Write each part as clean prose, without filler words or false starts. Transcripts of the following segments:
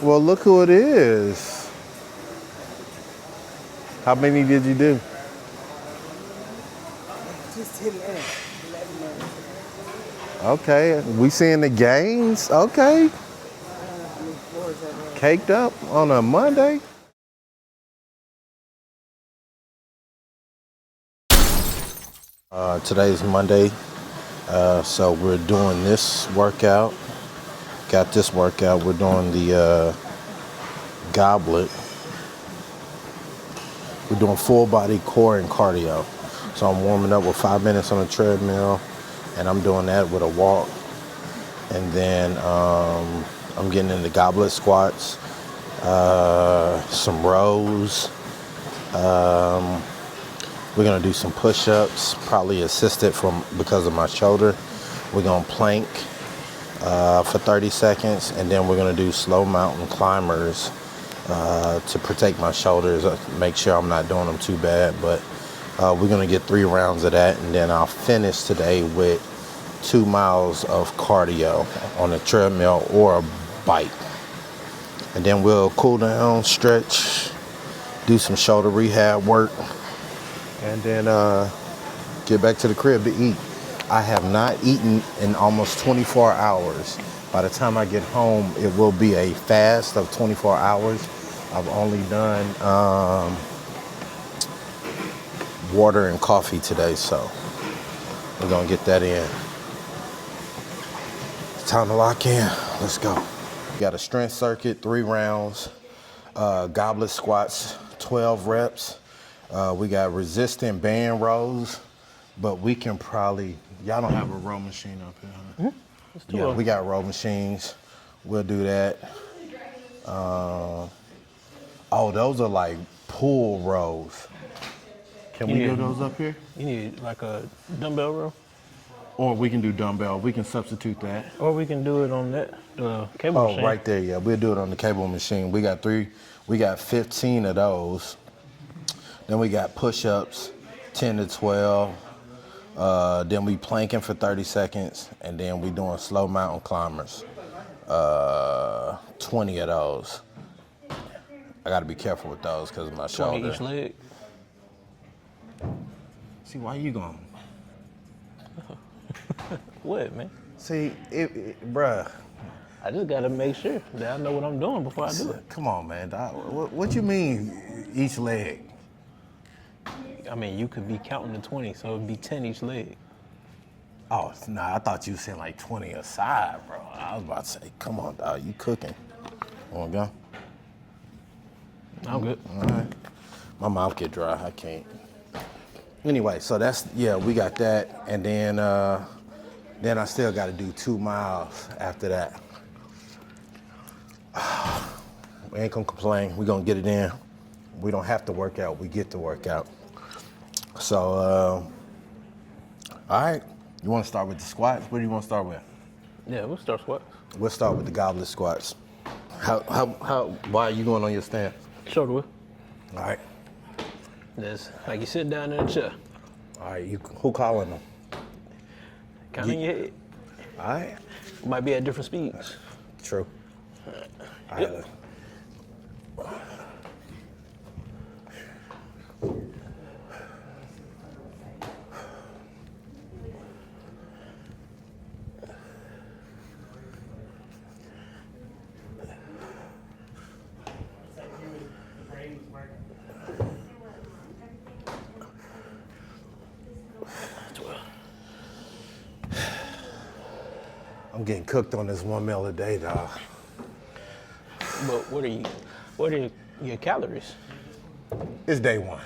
Well, look who it is. How many did you do? Just 11. Okay, we seeing the gains. Okay, caked up on a Monday. Today's Monday, so we're doing this workout. Got this workout. We're doing the goblet. We're doing full body core and cardio. So I'm warming up with 5 minutes on the treadmill, and I'm doing that with a walk. And then I'm getting into goblet squats, some rows. We're gonna do some push-ups, probably assisted because of my shoulder. We're gonna plank for 30 seconds, and then we're gonna do slow mountain climbers to protect my shoulders, make sure I'm not doing them too bad. But we're gonna get 3 rounds of that, and then I'll finish today with 2 miles of cardio on a treadmill or a bike. And then we'll cool down, stretch, do some shoulder rehab work, and then get back to the crib to eat. I have not eaten in almost 24 hours. By the time I get home, it will be a fast of 24 hours. I've only done water and coffee today, so we're gonna get that in. It's time to lock in. Let's go. Got a strength circuit, 3 rounds, goblet squats, 12 reps. We got resistant band rows, but we can probably, y'all don't have a row machine up here, huh? Mm-hmm. Yeah, we got row machines. We'll do that. Oh, those are like pull rows. Can we do those up here? You need like a dumbbell row? Or we can do dumbbell. We can substitute that. Or we can do it on that cable machine. Oh, right there, yeah. We'll do it on the cable machine. We got 15 of those. Then we got push-ups, 10 to 12. Then we planking for 30 seconds, and then we doing slow mountain climbers, 20 of those. I gotta be careful with those because of my 20 shoulder. each leg. See, why you going? What, man? See, bruh. I just gotta make sure that I know what I'm doing before I do it. Come on, man. Dog. What you mean each leg? I mean, you could be counting to 20, so it'd be 10 each leg. Oh, nah, I thought you were saying like 20 a side, bro. I was about to say, come on, dog, you cooking. Want to go? I'm good. All right. My mouth get dry, I can't. Anyway, so we got that. And then I still got to do 2 miles after that. We ain't gonna complain. We gonna get it in. We don't have to work out. We get to work out. So, all right. You want to start with the squats? What do you want to start with? Yeah, we'll start squats. We'll start with the goblet squats. Why are you going on your stand? Shoulder width. All right. That's like you sit down in a chair. All right. Who calling them? Count in your head. All right. Might be at different speeds. True. Yep. I'm getting cooked on this 1 meal a day, dog. But what are your calories? It's day 1.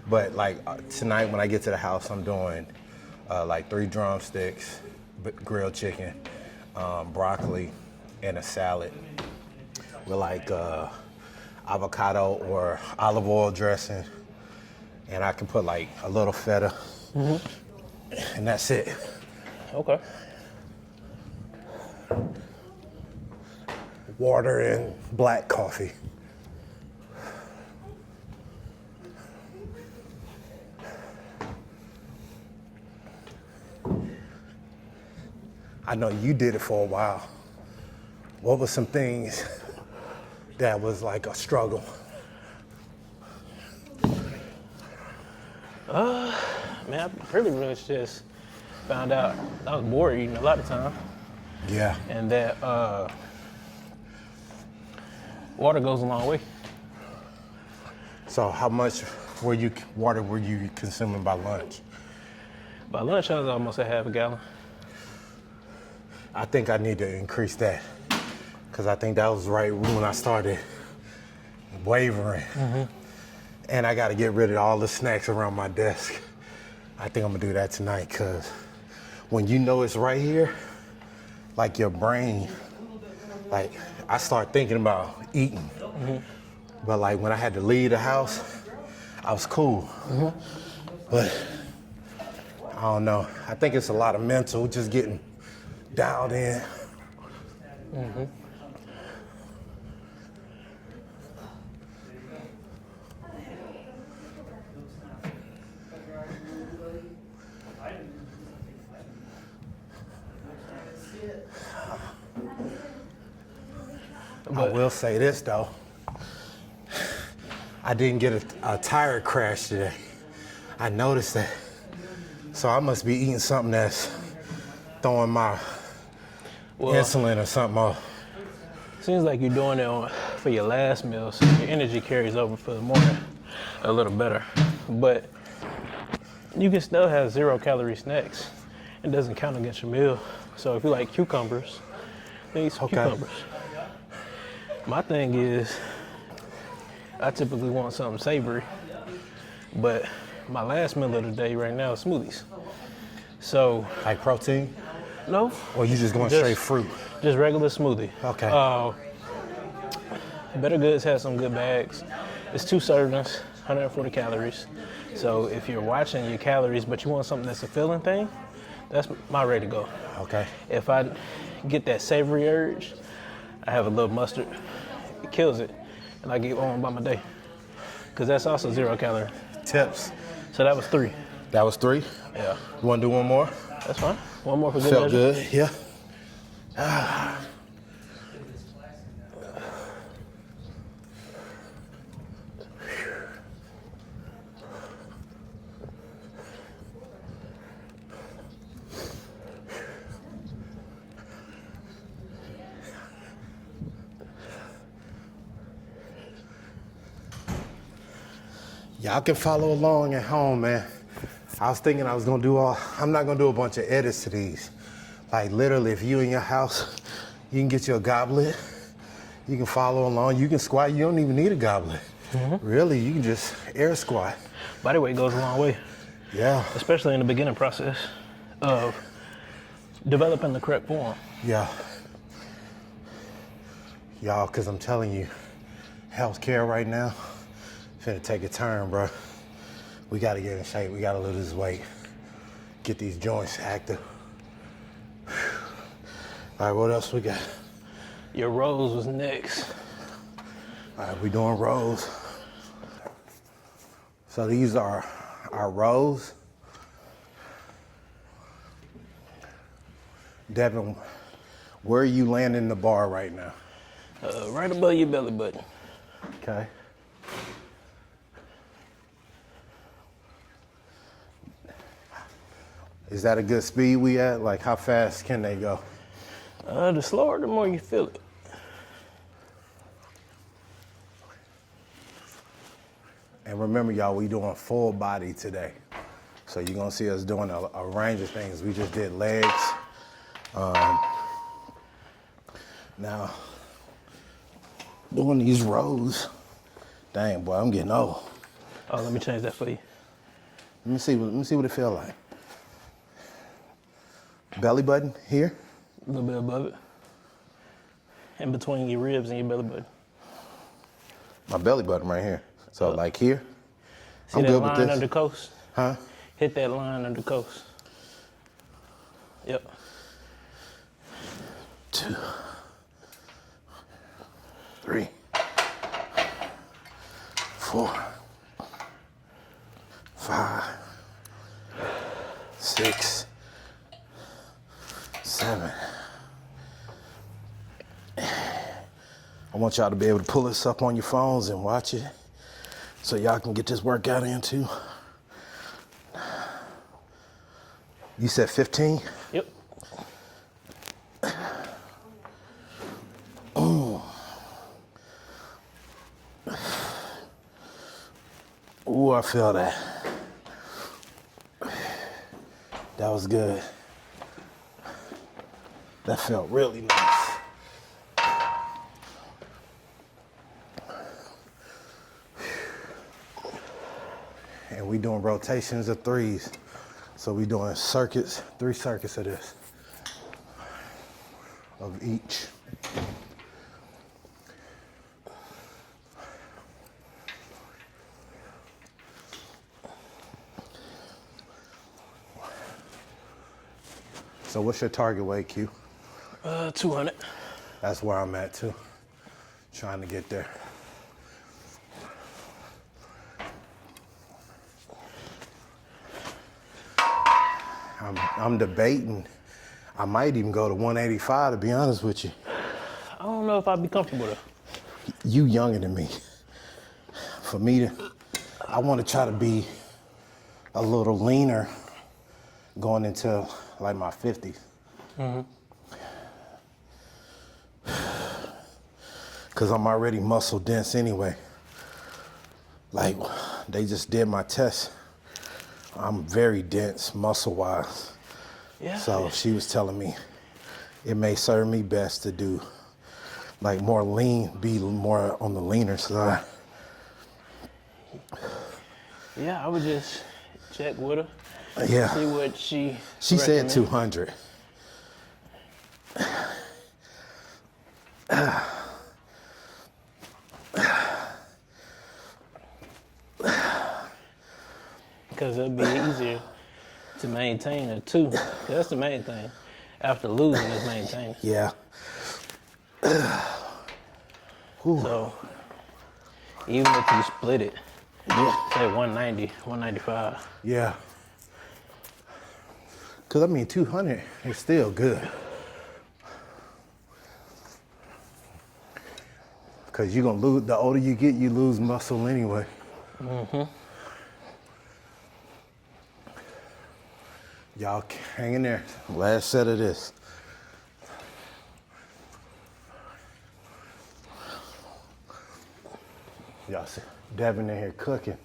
But like tonight when I get to the house, I'm doing like 3 drumsticks, grilled chicken, broccoli, and a salad with like avocado or olive oil dressing. And I can put like a little feta. Mm-hmm. And that's it. Okay. Water and black coffee. I know you did it for a while. What were some things that was like a struggle? Man, I pretty much just found out I was bored eating a lot of time, Yeah. and that water goes a long way. So how much water were you consuming by lunch? By lunch, I was almost at half a gallon. I think I need to increase that because I think that was right when I started wavering. And I got to get rid of all the snacks around my desk. I think I'm gonna do that tonight because when you know it's right here, like your brain, like I start thinking about eating. But like when I had to leave the house, I was cool. But I don't know. I think it's a lot of mental, just getting dialed in. I will say this though. I didn't get a tire crash today. I noticed that. So I must be eating something that's throwing my insulin or something off. Seems like you're doing it for your last meal, so your energy carries over for the morning a little better. But you can still have 0-calorie snacks. It doesn't count against your meal. So if you like cucumbers, then eat some cucumbers. My thing is, I typically want something savory, but my last meal of the day right now is smoothies. So, Like protein? no. Or you just going straight fruit? Just regular smoothie. Okay. Better Goods has some good bags. It's 2 servings, 140 calories. So if you're watching your calories, but you want something that's a filling thing, that's my way to go. Okay. If I get that savory urge, I have a little mustard. It kills it. And I get on by my day. Because that's also 0-calorie. Tips. So that was 3. That was 3? Yeah. You want to do one more? That's fine. One more for good Felt measure. good, yeah. Y'all can follow along at home, man. I was thinking I was gonna do I'm not gonna do a bunch of edits to these. Like literally, if you in your house, you can get you a goblet. You can follow along. You can squat. You don't even need a goblet. Really, you can just air squat. Body weight goes a long way. Yeah. Especially in the beginning process of developing the correct form. Yeah. Y'all, because I'm telling you, healthcare right now, finna take a turn, bro. We gotta get in shape. We gotta lose this weight. Get these joints active. All right, what else we got? Your rows was next. All right, we doing rows. So these are our rows. Devin, where are you landing the bar right now? Right above your belly button. Okay. Is that a good speed we at? Like how fast can they go? The slower, the more you feel it. And remember, y'all, we doing full body today. So you're gonna see us doing a range of things. We just did legs. Now, doing these rows, dang boy, I'm getting old. Oh, let me change that for you. Let me see what it feel like. Belly button here. A little bit above it. In between your ribs and your belly button. My belly button right here. So like here. See I'm that good line with this. under the coast? Huh? Hit that line under the coast. Yep. 2, 3, 4, 5, 6, 7, 8, I want y'all to be able to pull this up on your phones and watch it so y'all can get this workout in too. You said 15? Yep. Ooh, I feel that. That was good. That felt really nice. And we doing rotations of 3s. So we doing circuits, 3 circuits of this, of each. So what's your target weight, Q? 200. That's where I'm at too. Trying to get there. I'm debating. I might even go to 185 to be honest with you. I don't know if I'd be comfortable though. You younger than me. For me to, I want to try to be a little leaner going into like my 50s. Cause I'm already muscle dense anyway. Like they just did my test. I'm very dense muscle wise. Yeah. So she was telling me it may serve me best to do like more lean, be more on the leaner side. Yeah, I would just check with her. Yeah. See what she said recommend. 200. Because it'll be easier to maintain it too. 'Cause that's the main thing. After losing is maintaining. Yeah. So even if you split it, Yeah. say 190, 195. Yeah. Cause I mean 200 is still good. Cause you're gonna lose, the older you get, you lose muscle anyway. Y'all hang in there. Last set of this. Y'all see Devin in here cooking.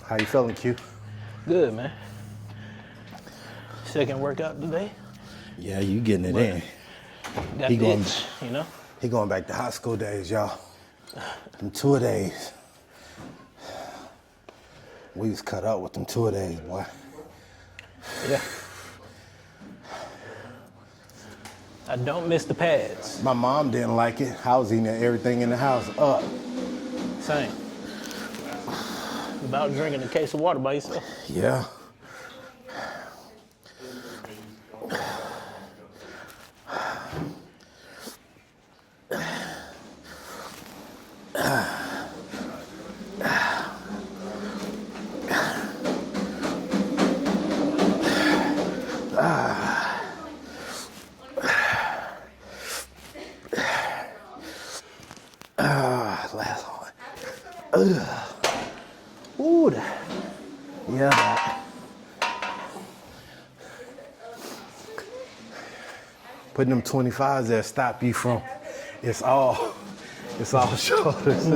How you feeling, Q? Good, man. Second workout today. Yeah, you getting it in. Got He the going- itch, you know? He going back to high school days, y'all. Them tour days. We was cut up with them tour days, boy. Yeah. I don't miss the pads. My mom didn't like it. I was eating everything in the house up. Same. About drinking a case of water by yourself. Yeah. Last one. Ooh. Yeah. Putting them 25s there stop you from, it's all shoulders.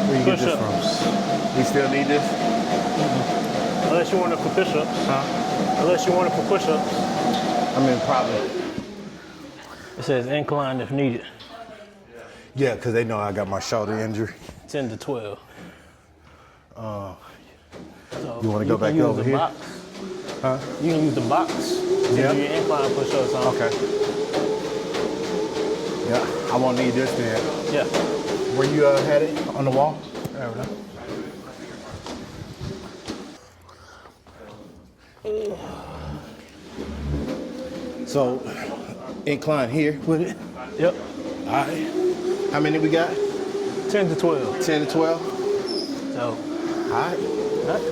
Where you get this from? You still need this? Unless you want it for push-ups. Unless you want it for push-ups. I mean, probably. It says incline if needed. Yeah, because they know I got my shoulder injury. 10 to 12. So You want to go can back use over the here? Box. Huh? You can use the box to Yeah. do your incline push-ups on. Okay. Yeah, I won't need this then. Yeah. Where you had it? On the wall? There we go. So, incline here with it. Yep. All right. How many we got? 10 to 12. 10 to 12. So, All right. all right.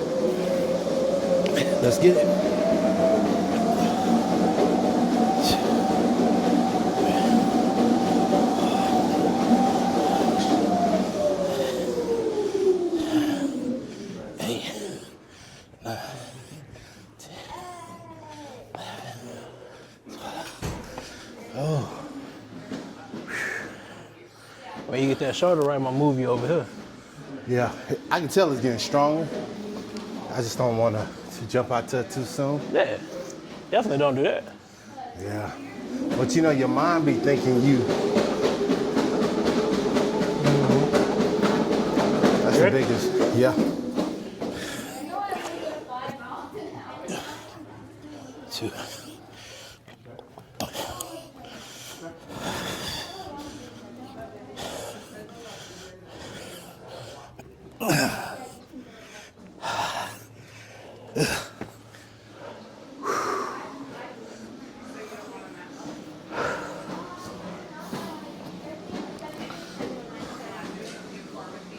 Let's get it. When you get that shoulder right, I'm gonna move you over here. Yeah, I can tell it's getting stronger. I just don't want to jump out to it too soon. Yeah, definitely don't do that. Yeah, but you know, your mind be thinking you. That's the biggest. Yeah. Two.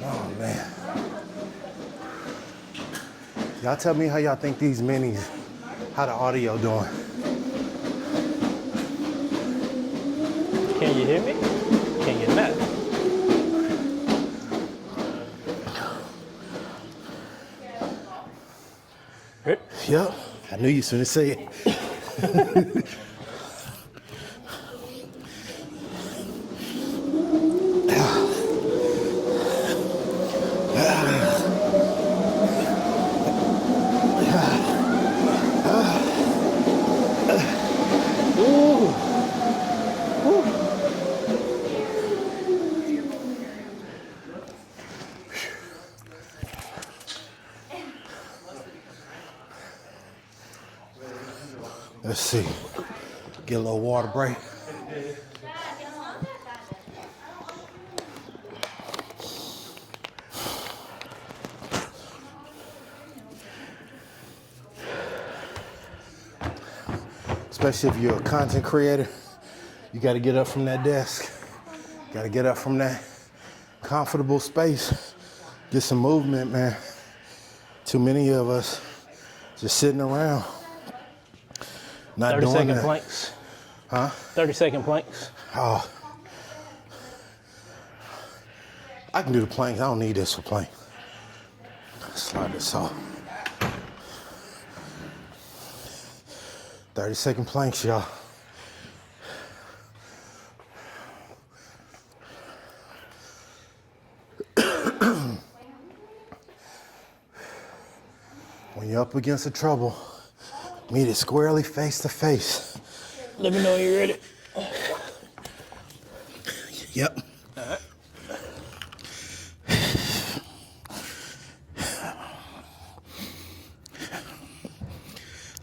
Oh man. Y'all tell me how y'all think these minis, how the audio doing? Can you hear me? Can you not? Right? Yep. I knew you was gonna say it. Let's see. Get a little water break. Especially if you're a content creator, you got to get up from that desk. Got to get up from that comfortable space. Get some movement, man. Too many of us just sitting around. Not 30-second doing that. planks. Huh? 30-second planks. Oh. I can do the planks. I don't need this for plank. Slide this off. 30-second planks, y'all. When you're up against the trouble, meet it squarely face to face. Let me know when you're ready. Yep. All right.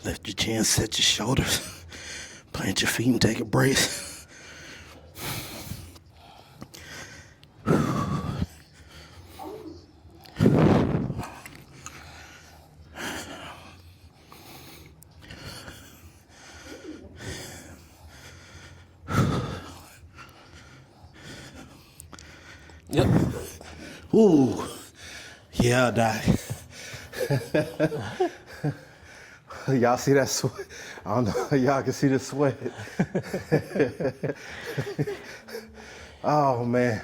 Lift your chin, set your shoulders, plant your feet and take a brace. Yep. Ooh, yeah, die. Y'all see that sweat? I don't know. Y'all can see the sweat. Oh man,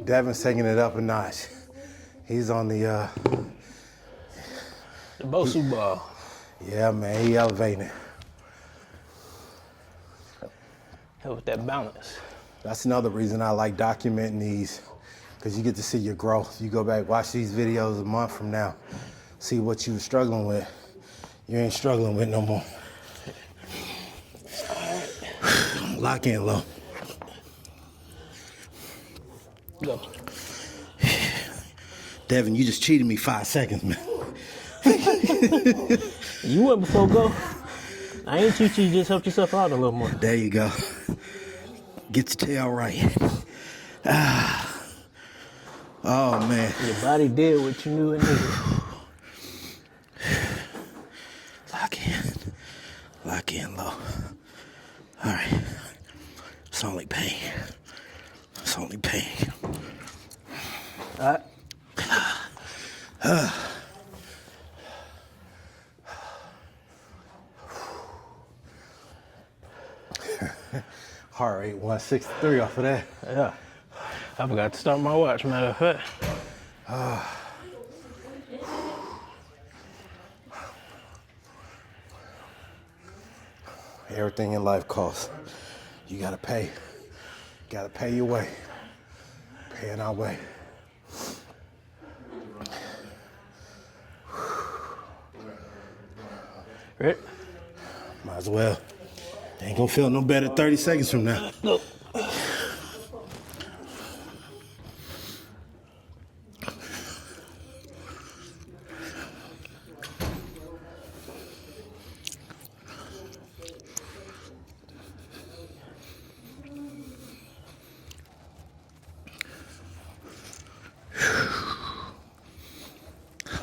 Devin's taking it up a notch. He's on the Bosu ball. yeah, man. He elevating it. Help with that balance. That's another reason I like documenting these, because you get to see your growth. You go back, watch these videos a month from now, see what you were struggling with. You ain't struggling with no more. Lock in low. Go. Devin, you just cheated me 5 seconds, man. You went before go. I ain't cheat you, just helped yourself out a little more. There you go. Get your tail right. Ah. Oh, man. Your body did what you knew it needed. All right. Heart rate 163 off of that. Yeah. I forgot to start my watch, matter of fact. Everything in life costs. You gotta pay. Gotta pay your way. Paying our way. Right? Might as well. Ain't gonna feel no better 30 seconds from now. Go.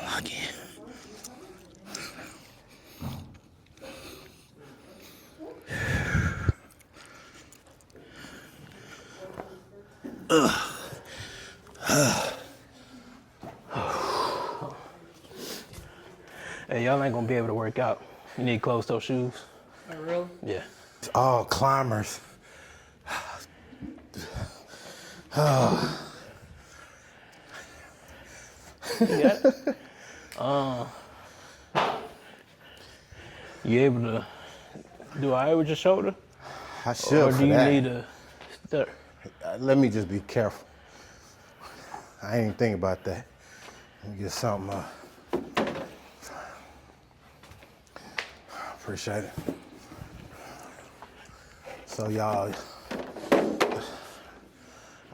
Lock in. Hey, y'all ain't gonna be able to work out. You need closed-toe shoes. Oh, really? Yeah. Oh, climbers. You got it? You able to do all right with your shoulder? I should Or for do you that. need a stutter? Let me just be careful. I ain't even think about that. Let me get something. Appreciate it. So y'all,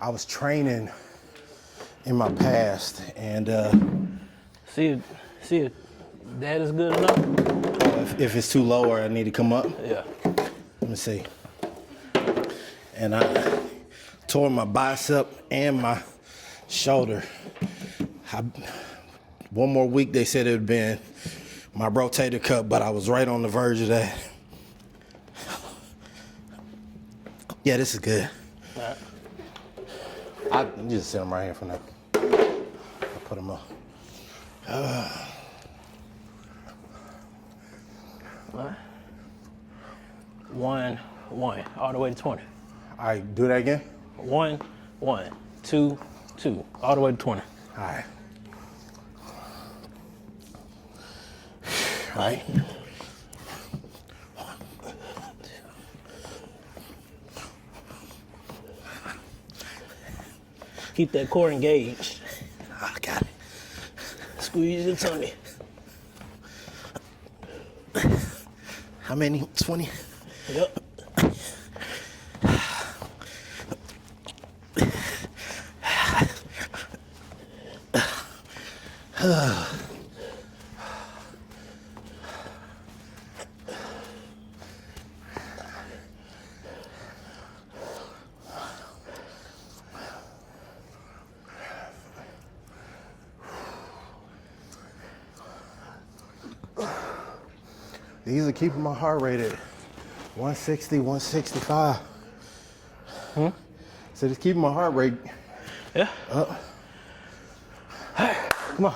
I was training in my past, and See if that is good enough? if it's too low or I need to come up, Yeah. let me see. And I tore my bicep and my shoulder. One more week, they said it would have been my rotator cuff, but I was right on the verge of that. Yeah, this is good. All right. I just sit them right here for now. I'll put them up. All right. 1, 1, all the way to 20. All right, do that again. 1, 1, 2, 2, all the way to 20. All right. All right. Keep that core engaged. I got it. Squeeze your tummy. How many? 20? Yep. These are keeping my heart rate at 160, 165. So it's keeping my heart rate Yeah. up. Come on.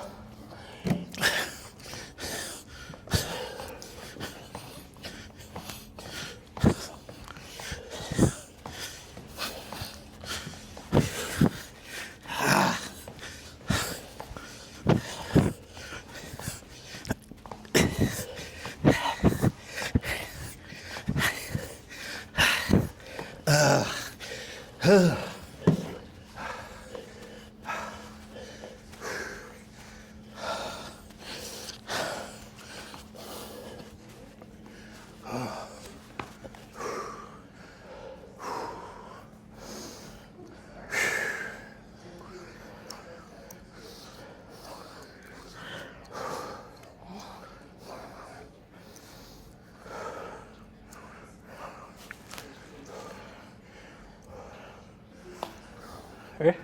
Ready?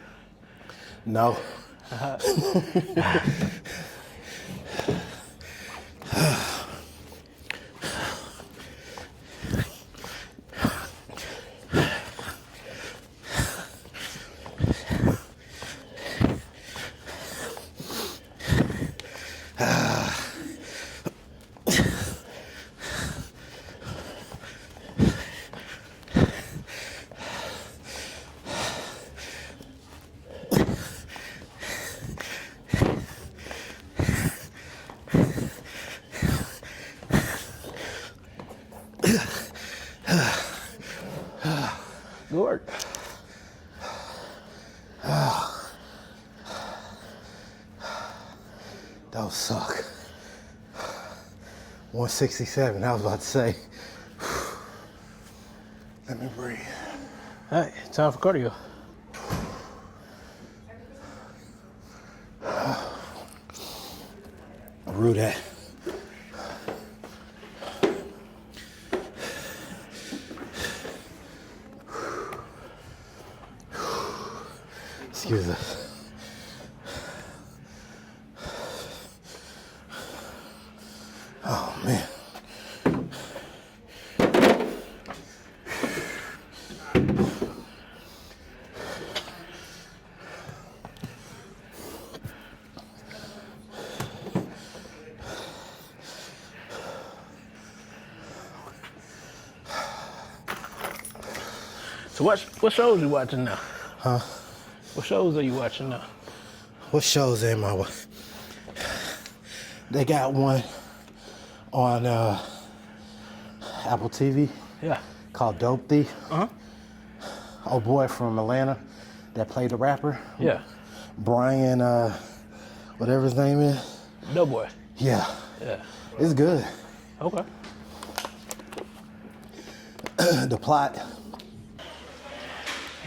No. That would suck. 167, I was about to say. Let me breathe. All right, time for cardio. Rue that. Excuse us. Oh man. So what shows you watching now? Huh? What shows are you watching now? What shows am I watching? They got one on Apple TV. Yeah. Called Dope Thief. Uh-huh. Old boy from Atlanta that played the rapper. Yeah. Brian, whatever his name is. Doughboy. Yeah. Yeah. It's good. Okay. The plot.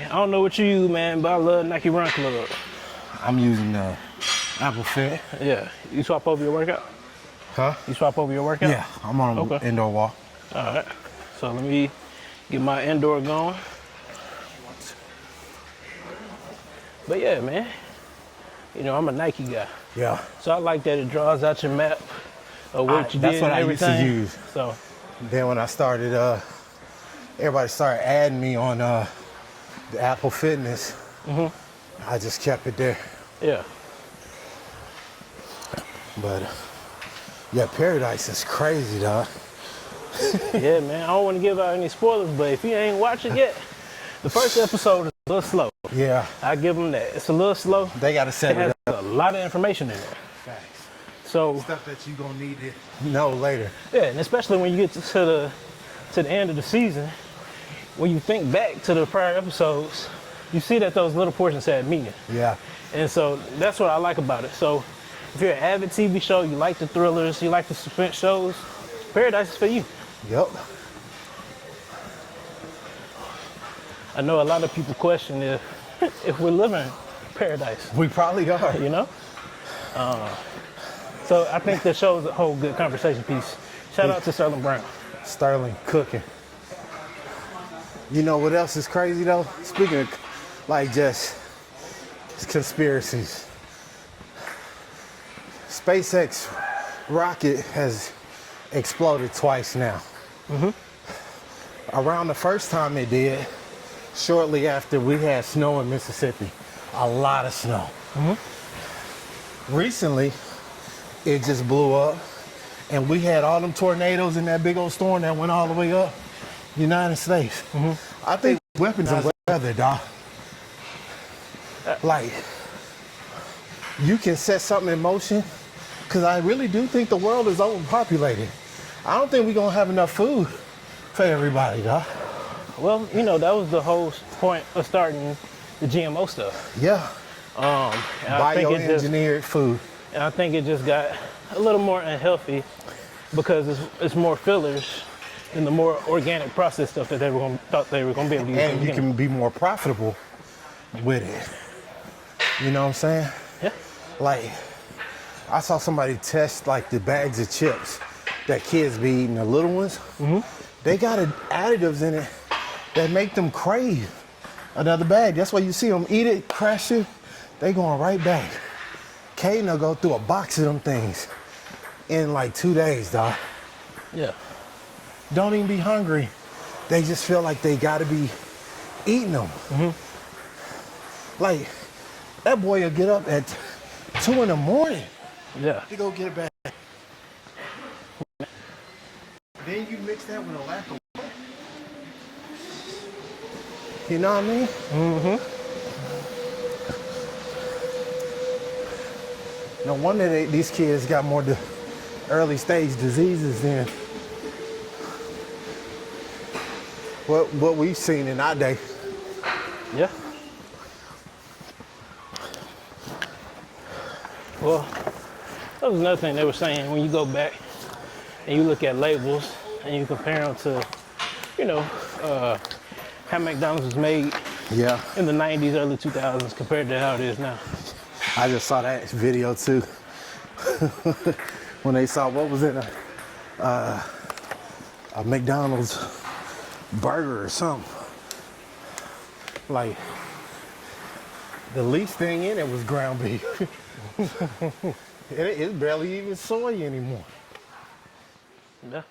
I don't know what you use, man, but I love Nike Run Club. I'm using the Apple Fit. Yeah. You swap over your workout? Huh? You swap over your workout? Yeah, I'm on an indoor wall. All right. So let me get my indoor going. But yeah, man. You know, I'm a Nike guy. Yeah. So I like that it draws out your map of what you did That's what and I used everything. to use. So Then when I started, everybody started adding me on the Apple Fitness. I just kept it there. yeah. But yeah, Paradise is crazy, dog. Yeah, man. I don't want to give out any spoilers, but if you ain't watched it yet, the first episode is a little slow. Yeah, I give them that. It's a little slow. they got to It set has it up. a lot of information in there. Facts. So Stuff that you gonna need to know later. yeah, and especially when you get to the end of the season, when you think back to the prior episodes, you see that those little portions had meaning. Yeah. And so that's what I like about it. So if you're an avid TV show, you like the thrillers, you like the suspense shows, Paradise is for you. Yep. I know a lot of people question if we're living paradise, We probably are. you know? So I think the show's a whole good conversation piece. Shout out to Sterling Brown. Sterling cooking. You know what else is crazy though? Speaking of like just conspiracies. SpaceX rocket has exploded twice now. Around the first time it did, shortly after we had snow in Mississippi, a lot of snow. Recently, it just blew up, and we had all them tornadoes in that big old storm that went all the way up United States. I think weapons of weather, dog. Like, you can set something in motion, because I really do think the world is overpopulated. I don't think we're going to have enough food for everybody, dog. Well, you know, that was the whole point of starting the GMO stuff. Yeah. And I think it just, Bioengineered food. and I think it just got a little more unhealthy because it's more fillers than the more organic processed stuff that thought they were going to be able to use. And you can be more profitable with it. You know what I'm saying? Yeah. Like, I saw somebody test like the bags of chips that kids be eating, the little ones. They got additives in it that make them crave another bag. That's why you see them eat it, crash it, they going right back. Caden will go through a box of them things in like 2 days, dog. Yeah. Don't even be hungry. They just feel like they gotta be eating them. Like, that boy will get up at 2 in the morning Yeah. to go get it back. Then you mix that with a lack of water. You know what I mean? No wonder these kids got more early stage diseases than what we've seen in our day. Yeah. Well, That was another thing they were saying when you go back and you look at labels and you compare them to, you know, how McDonald's was made Yeah. in the 90s, early 2000s compared to how it is now. I just saw that video too. When they saw what was in a McDonald's burger or something. Like, the least thing in it was ground beef. It's barely even soy anymore. Yeah.